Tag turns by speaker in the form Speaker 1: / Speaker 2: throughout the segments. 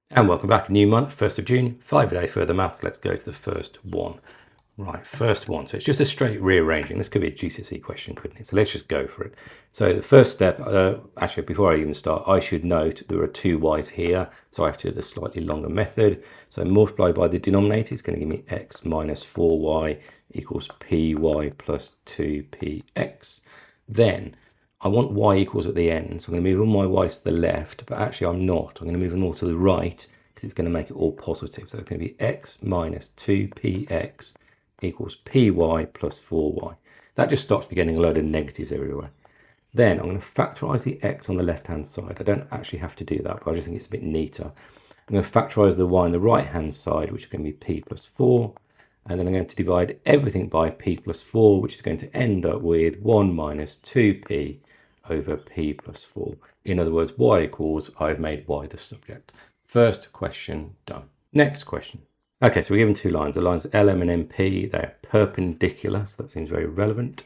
Speaker 1: And welcome back, a new month, 1st of June, 5-a-day further maths. Let's go to the first one. Right, first one. So it's just a straight rearranging. This could be a GCSE question, couldn't it? So let's just go for it. So the first step, actually, before I even start, I should note there are two y's here. So I have to do the slightly longer method. So multiply by the denominator, it's going to give me x minus 4y equals py plus 2px. Then I want y equals at the end, so I'm going to move all my y's to the left, but actually I'm not. I'm going to move them all to the right because it's going to make it all positive. So it's going to be x minus 2px equals py plus 4y. That just stops me getting a load of negatives everywhere. Then I'm going to factorise the x on the left-hand side. I don't actually have to do that, but I just think it's a bit neater. I'm going to factorise the y on the right-hand side, which is going to be p plus 4. And then I'm going to divide everything by p plus 4, which is going to end up with 1 minus 2p over p plus 4. In other words, y equals, I've made y the subject. First question done. Next question. Okay, so we're given two lines. The lines LM and MP, they're perpendicular, so that seems very relevant.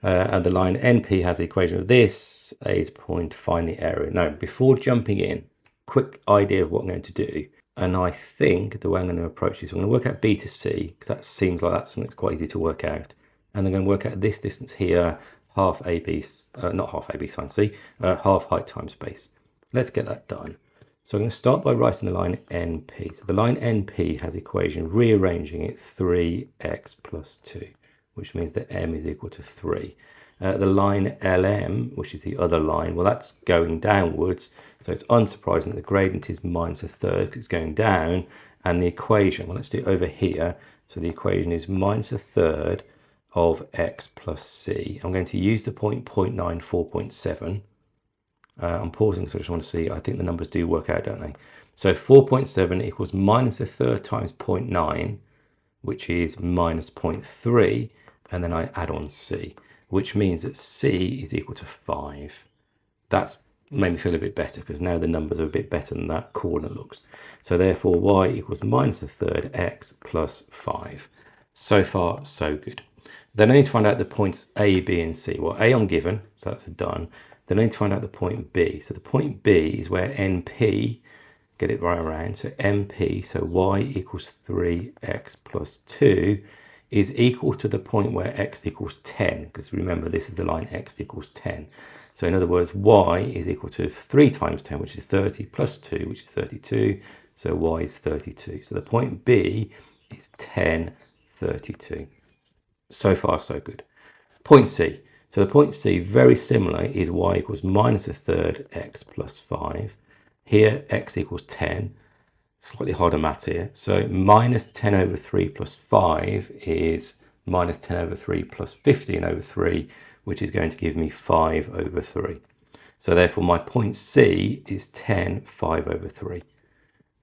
Speaker 1: And the line NP has the equation of this, A is point, find the area. Now, before jumping in, quick idea of what I'm going to do. And I think the way I'm going to approach this, I'm going to work out B to C, because that seems like that's something that's quite easy to work out. And then I'm going to work out this distance here, half AB, not half AB sine C, half height times base. Let's get that done. So I'm going to start by writing the line NP. So the line NP has the equation, rearranging it 3x plus 2, which means that m is equal to 3. The line LM, which is the other line, well, that's going downwards. So it's unsurprising that the gradient is minus a third because it's going down. And the equation, well, let's do it over here. So the equation is minus a third of x plus c. I'm going to use the point 0.94.7. I'm pausing because I just want to see. I think the numbers do work out, don't they? So 4.7 equals minus a third times 0.9, which is minus 0.3. And then I add on c, which means that c is equal to 5. That's made me feel a bit better because now the numbers are a bit better than that corner looks. So therefore y equals minus a third x plus 5. So far, so good. Then I need to find out the points A, B, and C. Well, A I'm given, so that's a done. Then I need to find out the point B. So the point B is where NP, get it right around, so MP, so y equals 3x plus 2 is equal to the point where x equals 10, because remember this is the line x equals 10. So in other words, y is equal to 3 times 10, which is 30, plus 2, which is 32, so y is 32. So the point B is 10, 32. So far, so good. Point C. So the point C, very similar, is y equals minus a third x plus 5. Here, x equals 10. Slightly harder maths here. So minus 10 over 3 plus 5 is minus 10 over 3 plus 15 over 3, which is going to give me 5 over 3. So therefore, my point C is 10, 5 over 3.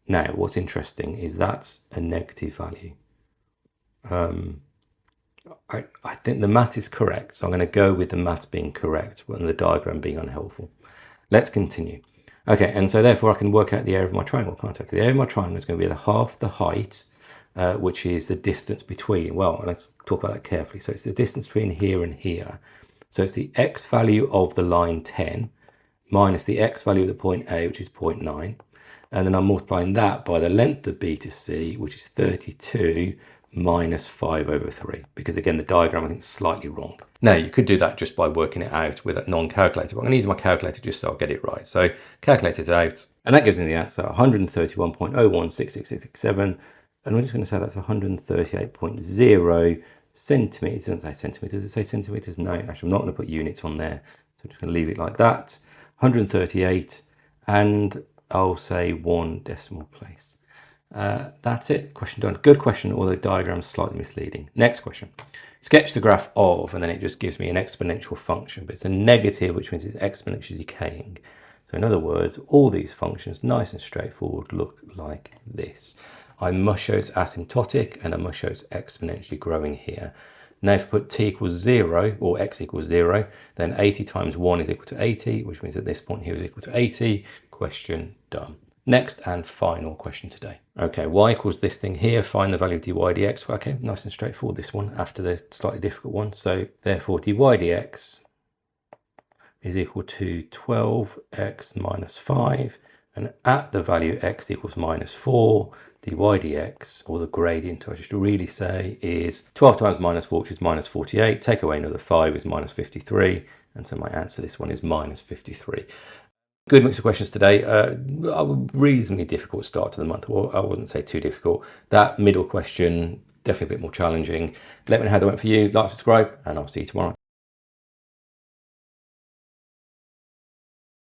Speaker 1: Now, what's interesting is that's a negative value. I think the math is correct, so I'm going to go with the math being correct and the diagram being unhelpful. Let's continue. Okay, and so therefore I can work out the area of my triangle, can't I? The area of my triangle is going to be half the height, which is the distance between, well, let's talk about that carefully. So it's the distance between here and here. So it's the x value of the line 10 minus the x value of the point A, which is 0.9. And then I'm multiplying that by the length of B to C, which is 32 minus 5 over 3, because again the diagram I think is slightly wrong. Now you could do that just by working it out with a non-calculator, but I'm going to use my calculator just so I'll get it right. So calculator's out, and that gives me the answer 131.0166667, and I'm just going to say that's 138.0 centimeters. It doesn't say centimeters, does it say centimeters? No, actually I'm not going to put units on there, so I'm just going to leave it like that. 138, and I'll say 1 decimal place. That's it. Question done. Good question, although the diagram is slightly misleading. Next question. Sketch the graph of, and then it just gives me an exponential function, but it's a negative, which means it's exponentially decaying. So in other words, all these functions, nice and straightforward, look like this. I must show it's asymptotic, and I must show it's exponentially growing here. Now if I put t equals 0, or x equals 0, then 80 times 1 is equal to 80, which means at this point here is equal to 80. Question done. Next and final question today. Okay, y equals this thing here, find the value of dy dx. Okay, nice and straightforward this one after the slightly difficult one. So therefore dy dx is equal to 12x minus 5, And at the value x equals -4, dy dx, or the gradient I should really say, is 12 times -4, which is -48. Take away another 5 is -53. And so my answer to this one is -53. Good mix of questions today. Reasonably difficult start to the month. Well, I wouldn't say too difficult. That middle question, definitely a bit more challenging. Let me know how they went for you. Like, subscribe, and I'll see you tomorrow.